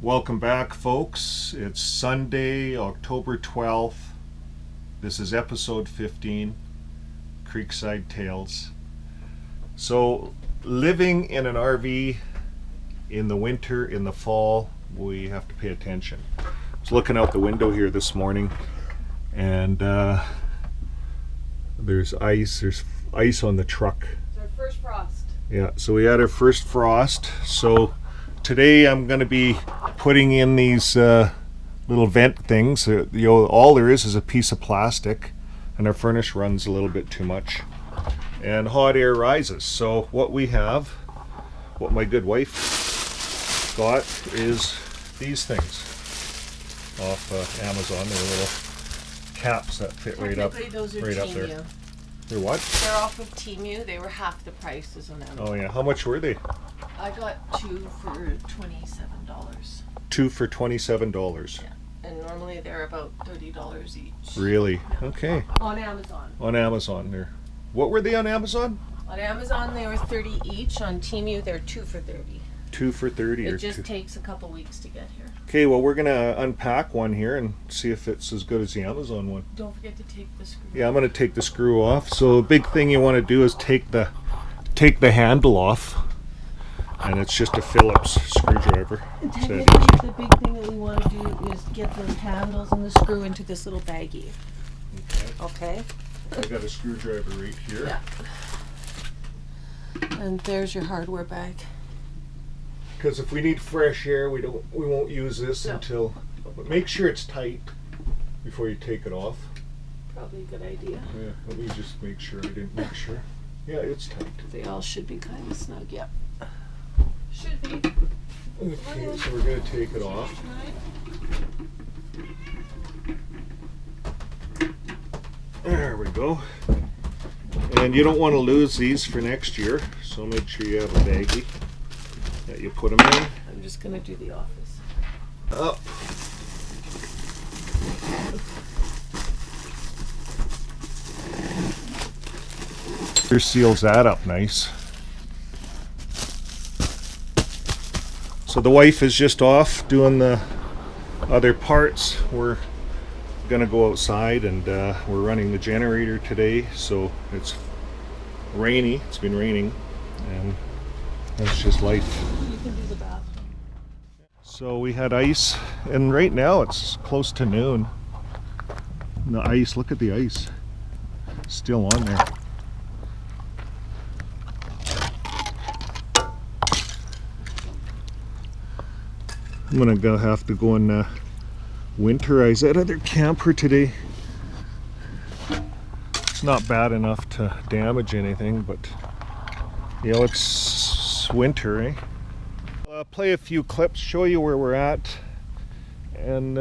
Welcome back, folks. It's Sunday, October 12th. This is episode 15, Creekside Tales. So, living in an RV in the winter, in the fall, we have to pay attention. I was looking out the window here this morning, and there's ice on the truck. It's our first frost. Yeah, so we had our first frost. So today I'm going to be putting in these little vent things. All there is a piece of plastic, and our furnace runs a little bit too much, and hot air rises. So what my good wife got is these things off Amazon. They're little caps that fit right up, Those are right up TEMU. there. They're what? They're off of TEMU. They were half the price as on Amazon. Oh yeah, how much were they? I got two for $27. Two for $27. Yeah, and normally they're about $30 each. Really? Okay. On Amazon. On Amazon, what were they on Amazon? On Amazon they were $30 each. On TEMU they're 2 for $30. 2 for 30. It just takes a couple weeks to get here. Okay, well we're gonna unpack one here and see if it's as good as the Amazon one. Don't forget to take the screw. Yeah, I'm gonna take the screw off. So the big thing you want to do is take the handle off, and it's just a Phillips screwdriver. Technically, the big thing that we want to do is get those handles and the screw into this little baggie. Okay. I got a screwdriver right here. Yeah. And there's your hardware bag. Because if we need fresh air, we won't use this No. until. But make sure it's tight before you take it off. Probably a good idea. Yeah, let me just make sure I didn't make sure. Yeah, it's tight. They all should be kind of snug, yeah. Should be. Okay, so we're going to take it off. There we go. And you don't want to lose these for next year, so make sure you have a baggie that you put them in. I'm just going to do the office. Up. Here seals that up nice. So the wife is just off doing the other parts. We're gonna go outside, and we're running the generator today, so it's rainy. It's been raining, and that's just life. You can do the bathroom. So we had ice, and right now it's close to noon. And the ice, look at the ice, still on there. I'm gonna have to go and winterize that other camper today. It's not bad enough to damage anything, but it's winter, eh? I'll play a few clips, show you where we're at, and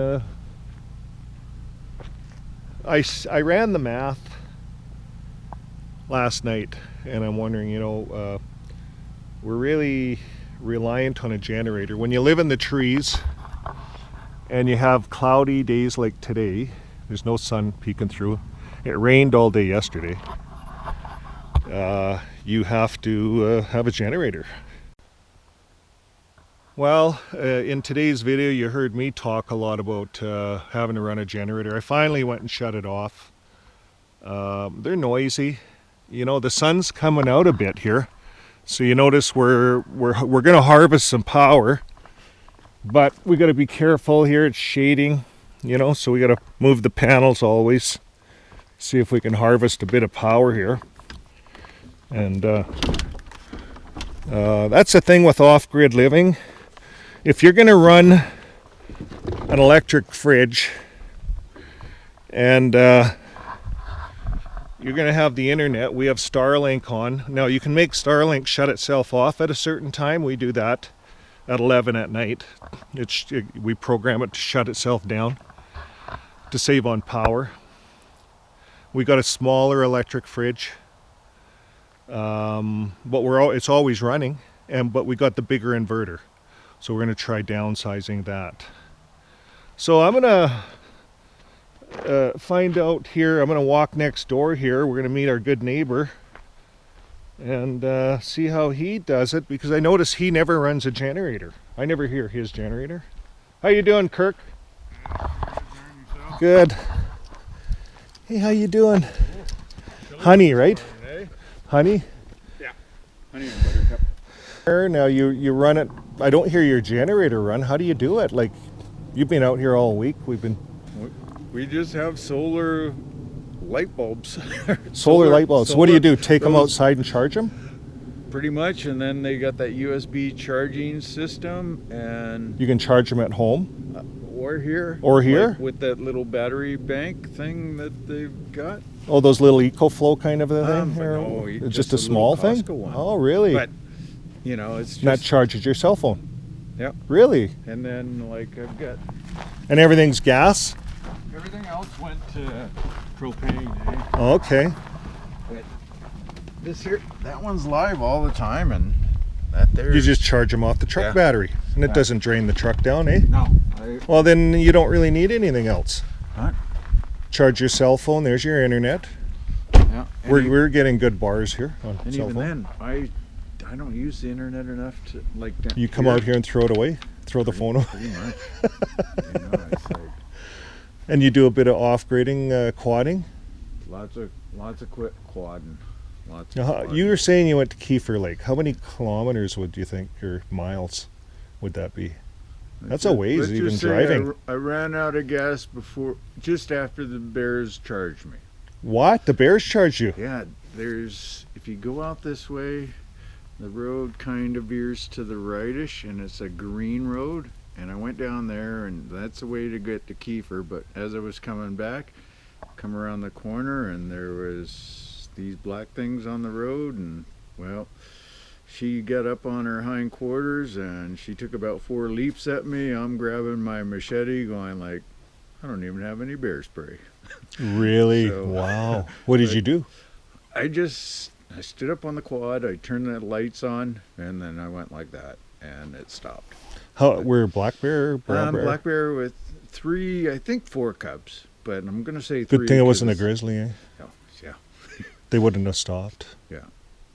I ran the math last night, and I'm wondering, we're really reliant on a generator. When you live in the trees and you have cloudy days like today, there's no sun peeking through, it rained all day yesterday, you have to have a generator. Well, in today's video you heard me talk a lot about having to run a generator. I finally went and shut it off. They're noisy. The sun's coming out a bit here. So you notice we're going to harvest some power, but we got to be careful here. It's shading, so we got to move the panels always. See if we can harvest a bit of power here. And that's the thing with off-grid living. If you're going to run an electric fridge and you're going to have the internet. We have Starlink on. Now you can make Starlink shut itself off at a certain time. We do that at 11 at night. We program it to shut itself down to save on power. We got a smaller electric fridge, but it's always running. But we got the bigger inverter, so we're going to try downsizing that. So I'm going to find out here. I'm going to walk next door here. We're going to meet our good neighbor and see how he does it, because I notice he never runs a generator. I never hear his generator. How you doing, Kirk? Good. Hey, how you doing? Honey, right? Honey? Yeah. Honey and buttercup. Now you run it. I don't hear your generator run. How do you do it? Like, you've been out here all week. We've been We just have solar light bulbs. solar light bulbs. What do you do? Take them those- outside and charge them? Pretty much, and then they got that USB charging system, and You can charge them at home. or here. Or here? Like with that little battery bank thing that they've got. Oh, those little EcoFlow kind of a thing? But or no, it's just just a a small little thing? Costco one. Oh, really? But you know, it's just That charges your cell phone? Yep. Really? And then like I've got And everything's gas? everything else went to propane. Eh? Oh, okay. But this here, that one's live all the time, and that there. You just charge them off the truck Yeah. battery, and it Yeah. doesn't drain the truck down, eh? No. Well, then you don't really need anything else. Huh? Charge your cell phone. There's your internet. Yeah. And We're getting good bars here on And cell even phone. then, I don't use the internet enough to like. You come out here and throw it away, throw the phone away, Pretty much. You know, it's like and you do a bit of off-grading quadding. lots of quit quadding. Lots. Now, Of how- you were saying you went to Kiefer Lake. How many kilometers would you think, or miles, would that be? That's a ways Let's even just say driving. I ran out of gas just after the Bears charged me. What? The Bears charge you? Yeah, if you go out this way, the road kind of veers to the rightish, and it's a green road. And I went down there, and that's the way to get to Kiefer. But as I was coming back, come around the corner, and there was these black things on the road, and well, she got up on her hindquarters, and she took about 4 leaps at me. I'm grabbing my machete, going like, I don't even have any bear spray. Really? So- Wow. What did you do? I stood up on the quad, I turned the lights on, and then I went like that, and it stopped. How? We're black bear, brown bear. Black bear with 4 cubs, but I'm gonna say 3. Good thing it wasn't a 'cause- grizzly. Eh? No, yeah, They wouldn't have stopped.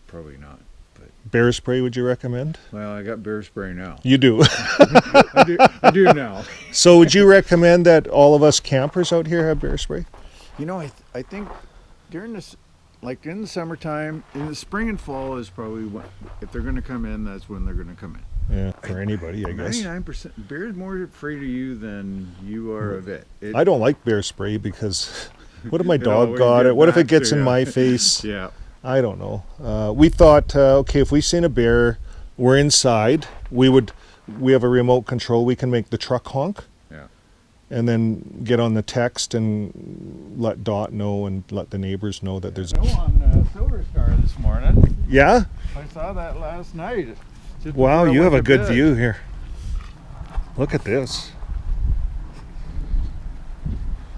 probably not. Bear spray? Would you recommend? Well, I got bear spray now. You do. I do now. So would you recommend that all of us campers out here have bear spray? You know, I think during this, like in the summertime, in the spring and fall is probably when, if they're gonna come in, that's when they're gonna come in. Yeah, for anybody, I guess. 99% bear is more afraid of you than you are of it. I don't like bear spray because what if my It dog always got gets it? What if it back to gets in you. my face? Yeah. I don't know. We thought, okay, if we seen a bear, we're inside. We have a remote control. We can make the truck honk. Yeah. And then get on the text and let Dot know and let the neighbors know that there's. No, on Silver Star this morning. Yeah. I saw that last night. Just Wow, before I you have went a to good bed. view here. Look at this.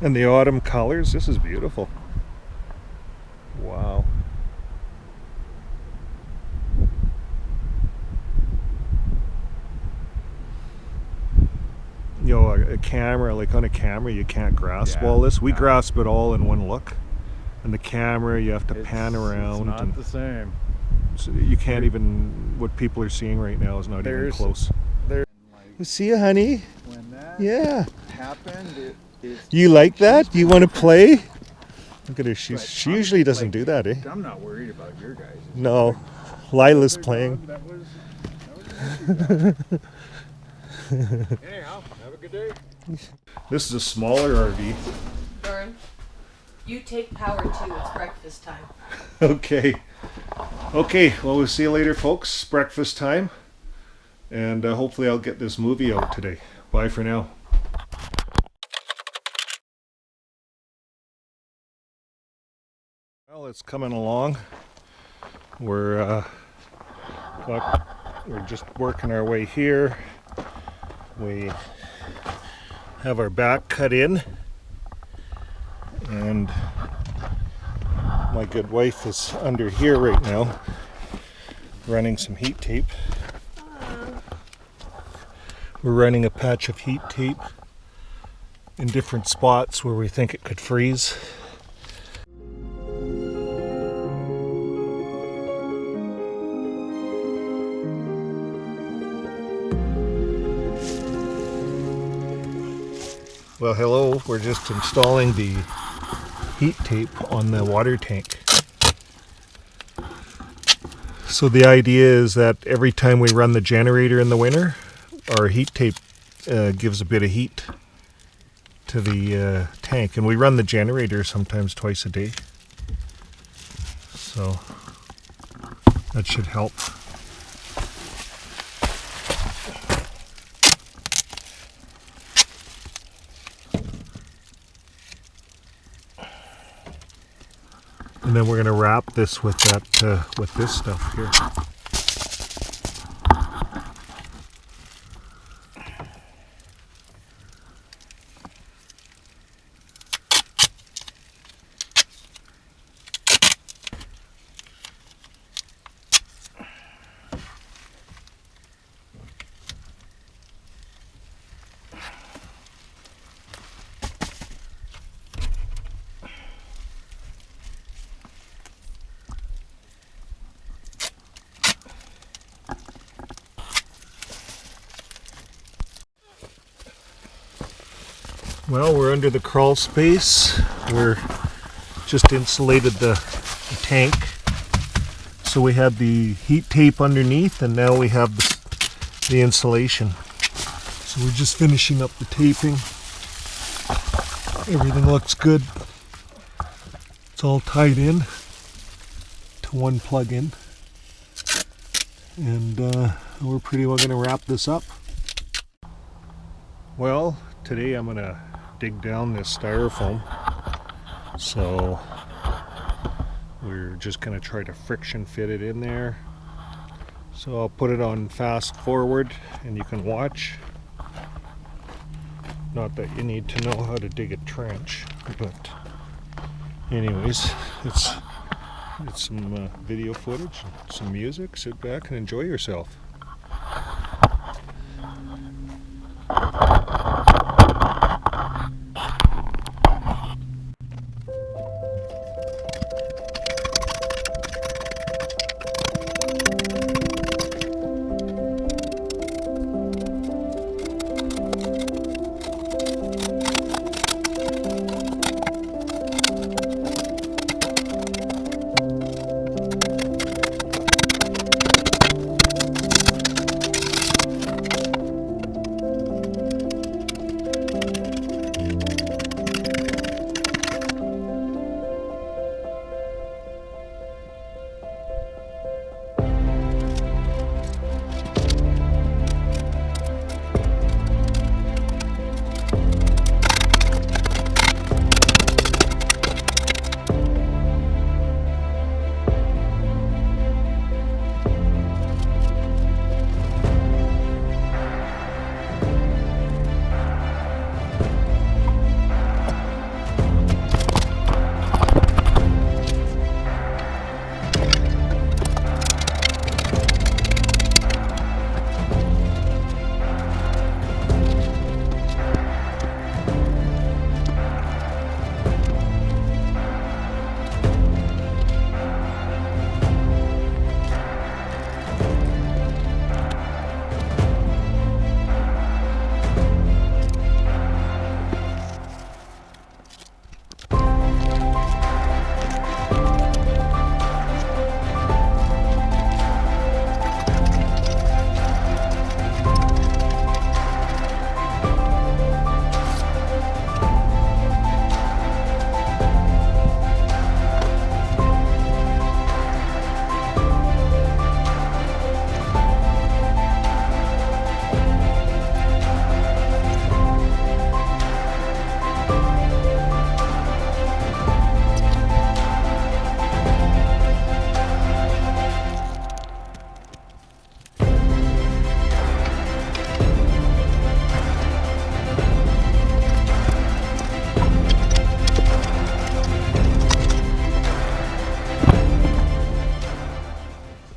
And the autumn colors. This is beautiful. Wow. You know, a camera, like on a camera, you can't grasp Yeah, all this. We no. grasp it all in one look. And the camera, you have to It's- pan around. It's not and the same. so you can't even, what people are seeing right now is not even There's- close. There, See you, honey. when that Yeah. happened, it You like that? You want to play? Look at her. She But I'm usually doesn't like- do that, eh? I'm not worried about your guys. No. Lila's playing. That was an issue. Anyhow, have a good day. This is a smaller RV. Vern, you take power too. It's breakfast time. Okay. Okay. Well, we'll see you later, folks. Breakfast time. And hopefully I'll get this movie out today. Bye for now. Well, it's coming along. We're just working our way here. We have our back cut in, and my good wife is under here right now running some heat tape. We're running a patch of heat tape in different spots where we think it could freeze. Well, hello. We're just installing the heat tape on the water tank. So the idea is that every time we run the generator in the winter, our heat tape gives a bit of heat to the tank. And we run the generator sometimes twice a day. So that should help. And then we're going to wrap this with that with this stuff here. Well, we're under the crawl space. We're just insulated the tank. So we have the heat tape underneath, and now we have the insulation. So we're just finishing up the taping. Everything looks good. It's all tied in to one plug-in. And we're pretty well going to wrap this up. Well, today I'm going to dig down this styrofoam. So we're just going to try to friction fit it in there. So I'll put it on fast forward and you can watch. Not that you need to know how to dig a trench, but anyways, it's some video footage, some music. Sit back and enjoy yourself.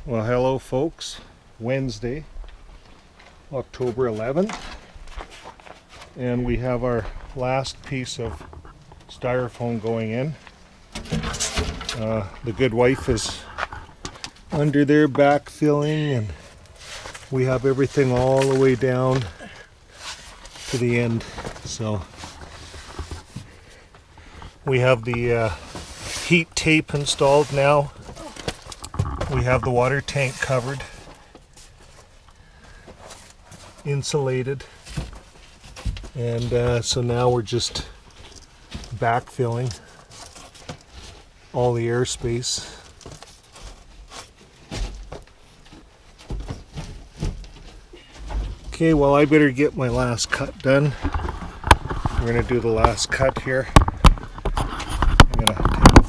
Well, hello folks. Wednesday, October 11th, and we have our last piece of styrofoam going in. The good wife is under there backfilling, and we have everything all the way down to the end. So We have the heat tape installed now. We have the water tank covered, insulated, and so now we're just backfilling all the airspace. Okay, well, I better get my last cut done. We're gonna do the last cut here. I'm gonna take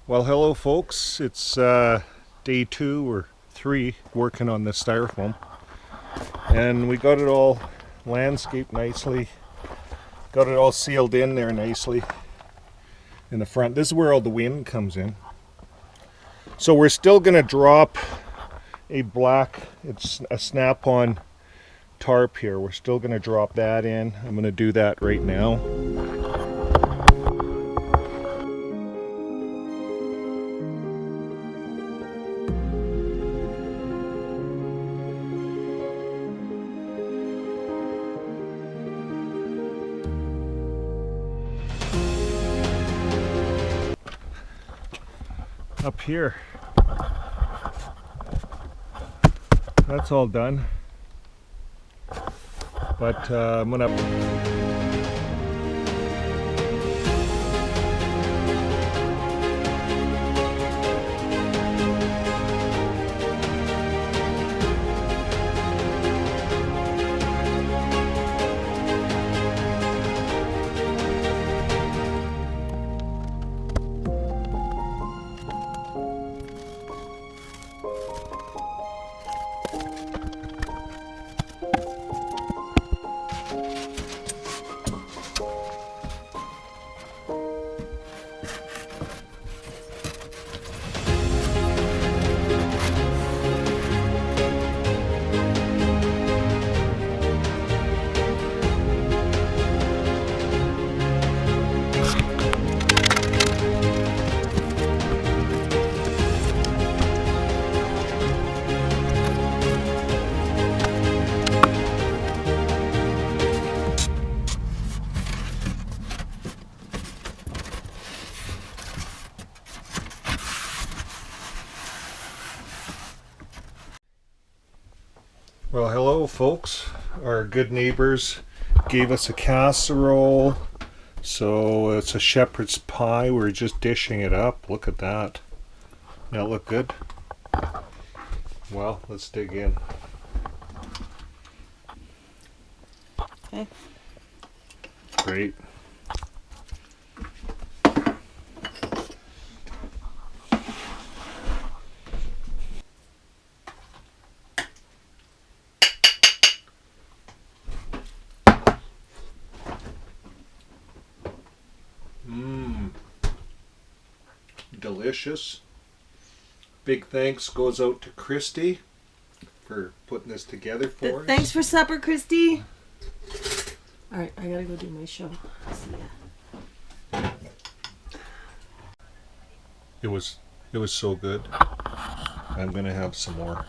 Well, hello folks, it's day 2 or 3 working on the styrofoam, and we got it all landscaped nicely, got it all sealed in there nicely in the front. This is where all the wind comes in. So we're still going to drop a black, it's a snap-on tarp here, we're still going to drop that in. I'm going to do that right now. Up here, that's all done, but I'm gonna Well, hello folks. Our good neighbors gave us a casserole. So it's a shepherd's pie. We're just dishing it up. Look at that. That look good? Well, let's dig in. Okay. Great. Delicious. Big thanks goes out to Christy for putting this together for us. Thanks for supper, Christy. All right, I gotta go do my show. See ya. It was so good. I'm gonna have some more.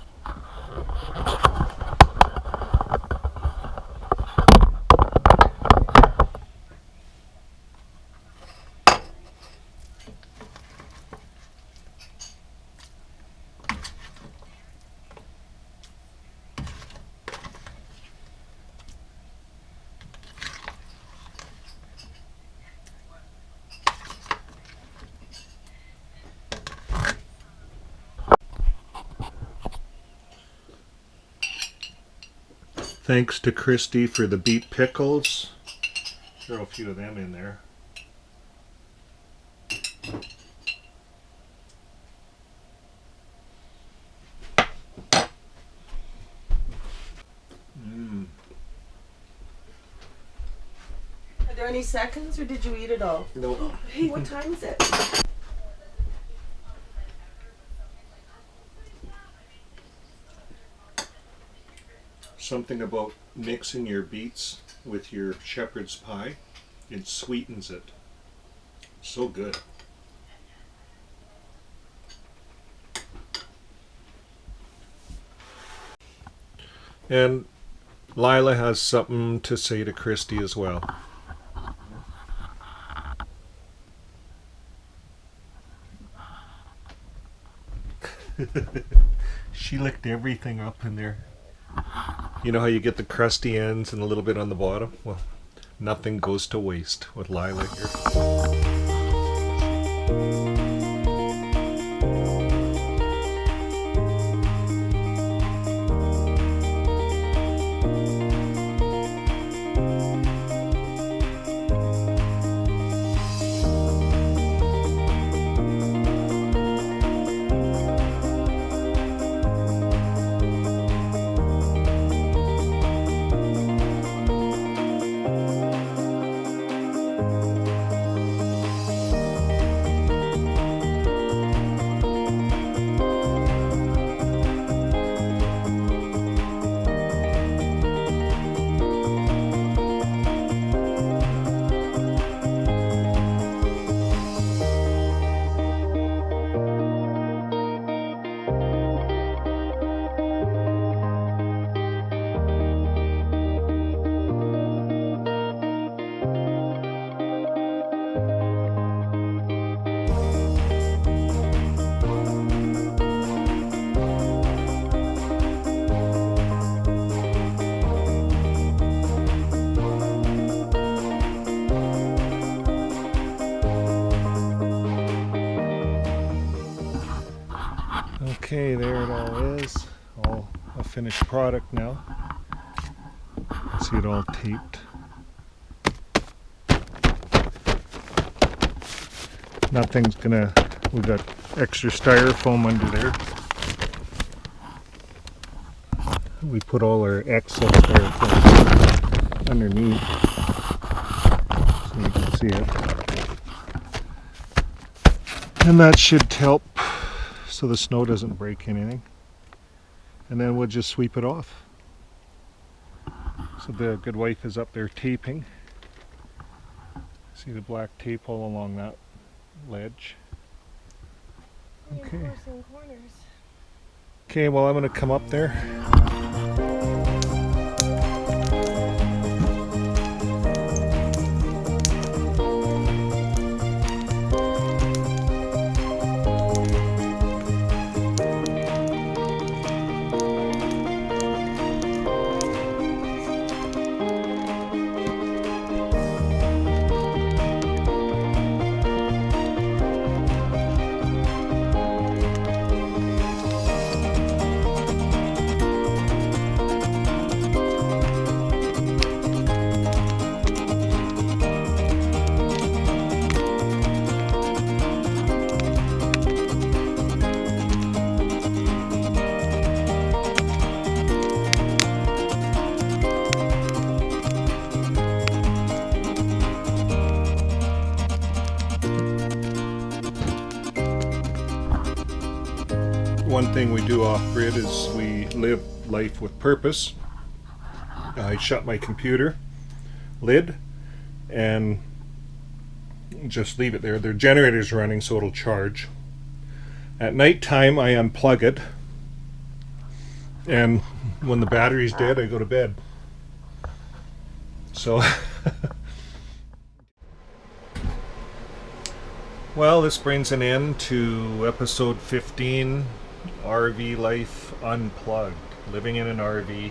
Thanks to Christy for the beet pickles. Throw a few of them in there. Are there any seconds, or did you eat it all? No. Hey, what time is it? Something about mixing your beets with your shepherd's pie, it sweetens it. So good. And Lila has something to say to Christy as well. She licked everything up in there. You know how you get the crusty ends and a little bit on the bottom? Well, nothing goes to waste with Lila here. Okay, there it all is. All a finished product now. See it all taped. Nothing's gonna, we got extra styrofoam under there. We put all our excess styrofoam underneath so you can see it. And that should help so the snow doesn't break anything. And then we'll just sweep it off. So the good wife is up there taping. See the black tape all along that ledge. Okay. Okay, well I'm going to come up there. One thing we do off-grid is we live life with purpose. I shut my computer lid and just leave it there. The generator's running so it'll charge. At night time I unplug it, and when the battery's dead I go to bed. So well, this brings an end to episode 15, RV Life Unplugged. Living in an RV,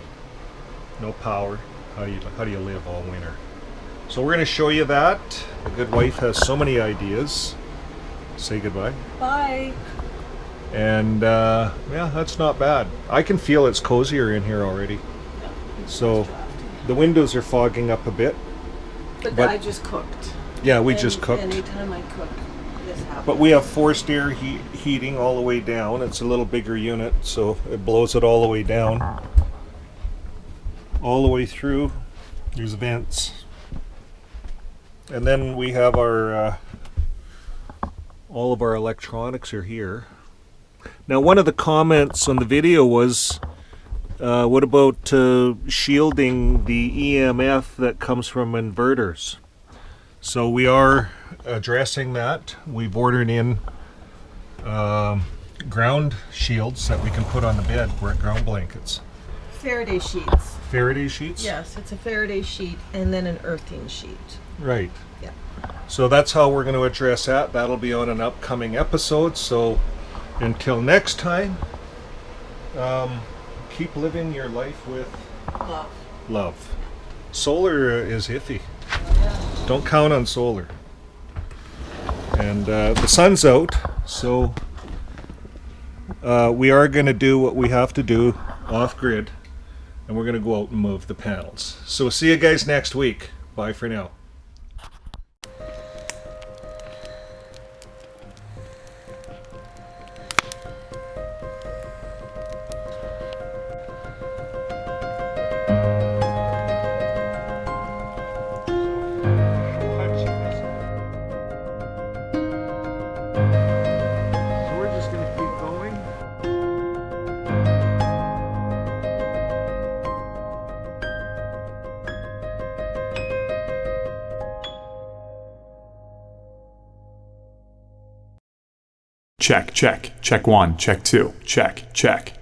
no power. How do you live all winter? So we're going to show you that. The good wife has so many ideas. Say goodbye. Bye. And yeah, that's not bad. I can feel it's cozier in here already. Yeah, So the windows are fogging up a bit. But I just cooked. Yeah, we just cooked. Anytime I cook, this happens. But we have forced air heating all the way down. It's a little bigger unit, so it blows it all the way down. All the way through. There's vents. And then we have our, all of our electronics are here. Now, one of the comments on the video was, what about shielding the EMF that comes from inverters? So we are addressing that. We've ordered in ground shields that we can put on the bed. We're at ground blankets. Faraday sheets. Faraday sheets? Yes, it's a Faraday sheet and then an earthing sheet. Right. Yeah. So that's how we're going to address that. That'll be on an upcoming episode. So until next time, keep living your life with love. Solar is iffy. Don't count on solar. And the sun's out, so we are going to do what we have to do off-grid, and we're going to go out and move the panels. So see you guys next week. Bye for now. Check, check, check 1, check 2, check, check.